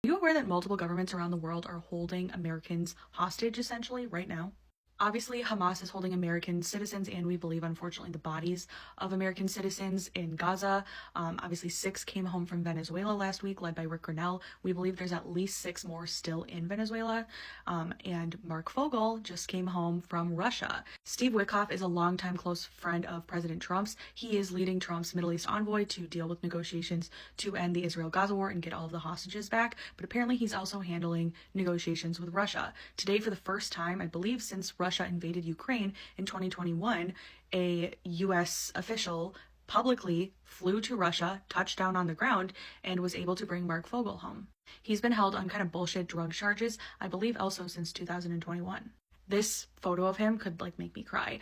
Are you aware that multiple governments around the world are holding Americans hostage essentially right now? Obviously, Hamas is holding American citizens, and we believe, unfortunately, the bodies of American citizens in Gaza. Obviously, 6 came home from Venezuela last week, led by Rick Grinnell. We believe there's at least 6 more still in Venezuela. And Marc Fogel just came home from Russia. Steve Witkoff is a longtime close friend of President Trump's. He is leading Trump's Middle East envoy to deal with negotiations to end the Israel-Gaza war and get all of the hostages back. But apparently, he's also handling negotiations with Russia. Today, for the first time, I believe, since Russia invaded Ukraine in 2021, a U.S. official publicly flew to Russia, touched down on the ground, and was able to bring Marc Fogel home. He's been held on kind of bullshit drug charges, I believe also since 2021. This photo of him could make me cry.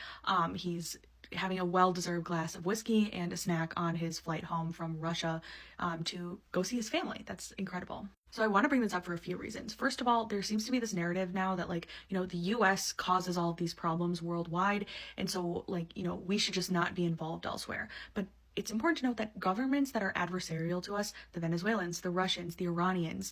He's having a well-deserved glass of whiskey and a snack on his flight home from Russia to go see his family. That's incredible. So I want to bring this up for a few reasons. First of all, there seems to be this narrative now that the US causes all of these problems worldwide, and so we should just not be involved elsewhere. But it's important to note that governments that are adversarial to us, the Venezuelans, the Russians, the Iranians,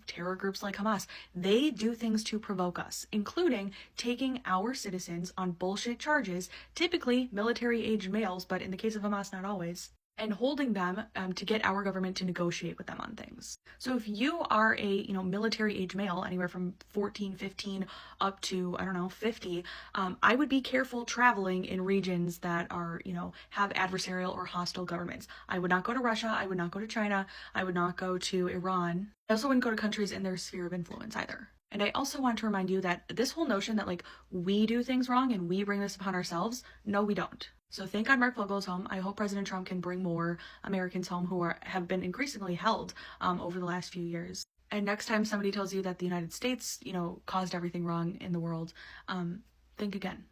terror groups like Hamas, they do things to provoke us, including taking our citizens on bullshit charges, typically military-aged males, but in the case of Hamas, not always, and holding them to get our government to negotiate with them on things. So if you are a military-age male, anywhere from 14, 15 up to, 50, I would be careful traveling in regions that are, have adversarial or hostile governments. I would not go to Russia. I would not go to China. I would not go to Iran. I also wouldn't go to countries in their sphere of influence either. And I also want to remind you that this whole notion that we do things wrong and we bring this upon ourselves, no, we don't. So thank God Marc Fogel's home. I hope President Trump can bring more Americans home who have been increasingly held over the last few years. And next time somebody tells you that the United States, caused everything wrong in the world, think again.